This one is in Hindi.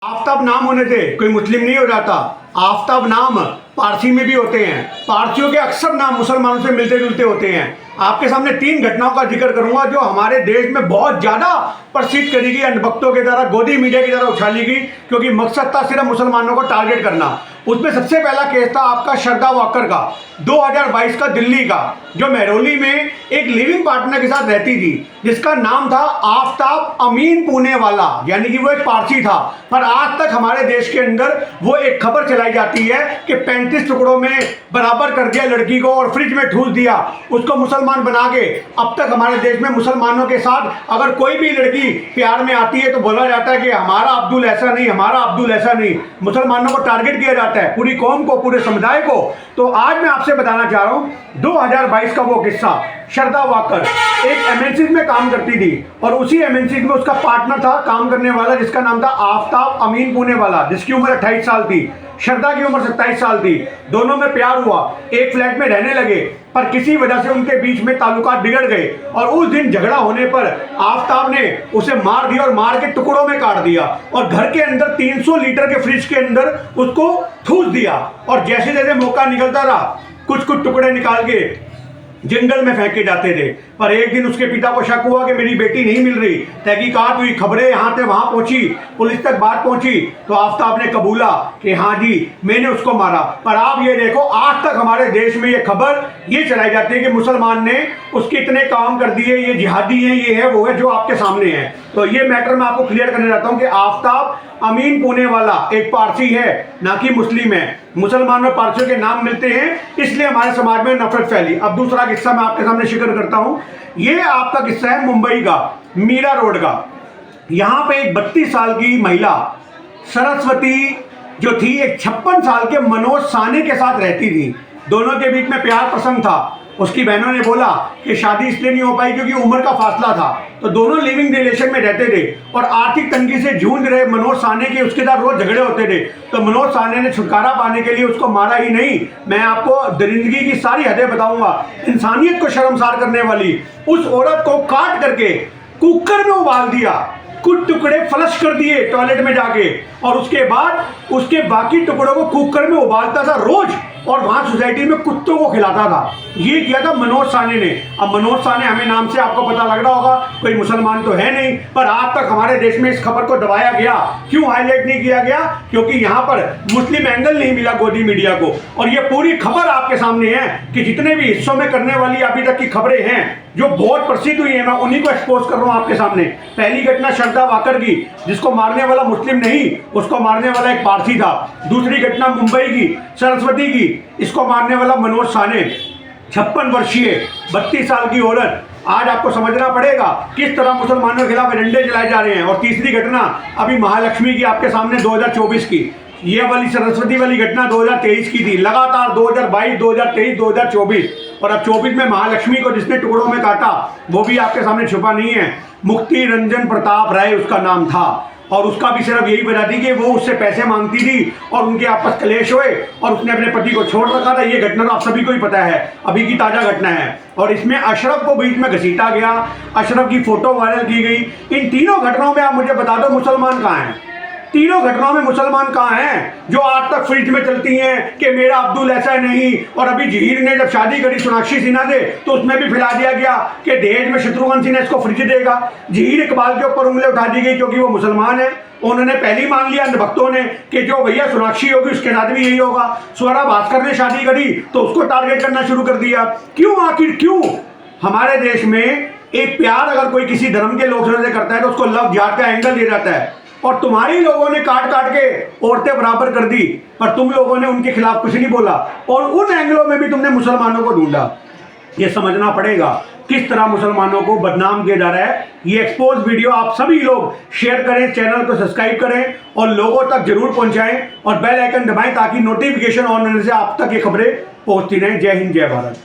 आफ्ताब नाम होने से कोई मुस्लिम नहीं हो जाता। आफ्ताब नाम पारसी में भी होते हैं। पारसियों के अक्सर नाम मुसलमानों से मिलते जुलते होते हैं। आपके सामने 3 घटनाओं का जिक्र करूंगा जो हमारे देश में बहुत ज्यादा प्रसिद्ध करी गई, अंधभक्तों के द्वारा गोदी मीडिया की तरह उछाली गई, क्योंकि मकसद था सिर्फ मुसलमानों को टारगेट करना। उसमें सबसे पहला केस था आपका श्रद्धा वाकर का, 2022 का, दिल्ली का, जो महरौली में एक लिविंग पार्टनर के साथ रहती थी जिसका नाम था आफ्ताब अमीन पुणे वाला, यानी कि वो एक पारसी था। पर आज तक हमारे देश के अंदर वो एक खबर चलाई जाती है कि 35 टुकड़ों में बराबर कर दिया लड़की को और फ्रिज में ठूस दिया, उसको मुसलमान बना के। अब तक हमारे देश में मुसलमानों के साथ अगर कोई भी लड़की प्यार में आती है तो बोला जाता है कि हमारा अब्दुल ऐसा नहीं, हमारा अब्दुल ऐसा नहीं। मुसलमानों को टारगेट किया जाता है, पूरी कौम को, पूरे समुदाय को। तो आज मैं आपसे बताना चाह रहा हूं 2022 का वो किस्सा। श्रद्धा वाकर एक एमएनसी में काम करती थी और उसी एमएनसी में उसका पार्टनर था काम करने वाला जिसका नाम था आफ्ताब अमीन पुणे वाला, जिसकी उम्र 28 साल थी। श्रद्धा की उम्र 27 साल थी। दोनों में प्यार हुआ, एक फ्लैट में रहने लगे, पर किसी वजह से उनके बीच में ताल्लुकात बिगड़ गए और उस दिन झगड़ा होने पर आफ्ताब ने उसे मार दिया और मार के टुकड़ों में काट दिया और घर के अंदर 300 लीटर के फ्रिज के अंदर उसको ठूस दिया। और जैसे जैसे मौका निकलता रहा कुछ कुछ टुकड़े निकाल के जंगल में फेंके जाते थे। पर एक दिन उसके पिता को शक हुआ कि मेरी बेटी नहीं मिल रही। तहकीकात हुई, खबरें यहाँ से वहां पहुंची, पुलिस तक बात पहुंची, तो आफ्ताब ने कबूला कि हाँ जी मैंने उसको मारा। पर आप ये देखो, आज तक हमारे देश में ये खबर ये चलाई जाती है कि मुसलमान ने उसके इतने काम कर दिए, ये जिहादी है, ये है, वो है, जो आपके सामने है। तो ये मैटर मैं आपको क्लियर करने जाता हूँ कि आफ्ताब अमीन पुणे वाला एक पारसी है, ना कि मुस्लिम है। मुसलमान और पारसियों के नाम मिलते हैं, इसलिए हमारे समाज में नफरत फैली। अब दूसरा किस्सा मैं आपके सामने जिक्र करता हूं। ये आपका किस्सा है मुंबई का, मीरा रोड का। यहां पे एक 32 साल की महिला सरस्वती जो थी एक 56 साल के मनोज साने के साथ रहती थी। दोनों के बीच में प्यार पसंद था। उसकी बहनों ने बोला कि शादी इसलिए नहीं हो पाई क्योंकि उम्र का फासला था। तो दोनों लिविंग रिलेशन में रहते थे और आर्थिक तंगी से जूझ रहे मनोज साने के उसके साथ रोज झगड़े होते थे। तो मनोज साने ने छुटकारा पाने के लिए उसको मारा ही नहीं, मैं आपको दरिंदगी की सारी हदें बताऊंगा, इंसानियत को शर्मसार करने वाली, उस औरत को काट करके कुकर में उबाल दिया, कुछ टुकड़े फ्लश कर दिए टॉयलेट में जाके, और उसके बाद उसके बाकी टुकड़ों को कुकर में उबालता था रोज और वहां सोसाइटी में कुत्तों को खिलाता था। ये किया था मनोज साने ने। अब मनोज साने हमें नाम से आपको पता लग रहा होगा, कोई मुसलमान तो है नहीं, पर आज तक हमारे देश में इस खबर को दबाया गया। क्यों हाईलाइट नहीं किया गया? क्योंकि यहाँ पर मुस्लिम एंगल नहीं मिला गोदी मीडिया को। और ये पूरी खबर आपके सामने है कि जितने भी हिस्सों में करने वाली अभी तक की खबरें हैं जो बहुत प्रसिद्ध हुई है, मैं उन्हीं को एक्सपोज कर रहा हूं आपके सामने। पहली घटना श्रद्धा वाकर की, जिसको मारने वाला मुस्लिम नहीं, उसको मारने वाला एक पारसी था। दूसरी घटना मुंबई की, सरस्वती की, इसको मारने वाला मनोज साने, 56 वर्षीय 32 साल की औरत। आज आपको समझना पड़ेगा किस तरह मुसलमानों के खिलाफ एजेंडे चलाए जा रहे हैं। और तीसरी घटना अभी महालक्ष्मी की आपके सामने 2024 की, ये वाली सरस्वती वाली घटना 2023 की थी। लगातार 2022, 2023, 2024 और अब 24 में महालक्ष्मी को जिसने टुकड़ों में काटा वो भी आपके सामने छुपा नहीं है। मुक्ति रंजन प्रताप राय उसका नाम था और उसका भी सिर्फ यही वजह थी कि वो उससे पैसे मांगती थी और उनके आपस कलेश हुए और उसने अपने पति को छोड़ रखा था। ये घटना तो आप सभी को ही पता है, अभी की ताजा घटना है। और इसमें अशरफ को बीच में घसीटा गया, अशरफ की फोटो वायरल की गई। इन तीनों घटनाओं में आप मुझे बता दो मुसलमान कहाँ हैं? तीनों घटनाओं में मुसलमान कहाँ हैं जो आज तक फ्रिज में चलती हैं कि मेरा अब्दुल ऐसा नहीं? और अभी जहीर ने जब शादी करी सोनाक्षी सिन्हा से तो उसमें भी फैला दिया गया कि दहेज में शत्रुघ्न सिन्हा इसको फ्रिज देगा। जहीर इकबाल के ऊपर उंगली उठा दी गई क्योंकि वो मुसलमान है। उन्होंने पहले ही मान लिया भक्तों ने कि जो भैया सोनाक्षी होगी उसके साथ भी यही होगा। स्वरा भास्कर ने शादी करी तो उसको टारगेट करना शुरू कर दिया। क्यों? आखिर क्यों? हमारे देश में एक प्यार अगर कोई किसी धर्म के लोग से करता है तो उसको लव जिहाद का एंगल दिया जाता है। और तुम्हारी लोगों ने काट काट के औरतें बराबर कर दी, पर तुम लोगों ने उनके खिलाफ कुछ नहीं बोला और उन एंगलों में भी तुमने मुसलमानों को ढूंढा। ये समझना पड़ेगा किस तरह मुसलमानों को बदनाम किया जा रहा है। ये एक्सपोज वीडियो आप सभी लोग शेयर करें, चैनल को सब्सक्राइब करें और लोगों तक जरूर पहुंचाएं और बेल आइकन दबाएं ताकि नोटिफिकेशन ऑन होने से आप तक ये खबरें पहुंचती रहें। जय हिंद, जय भारत।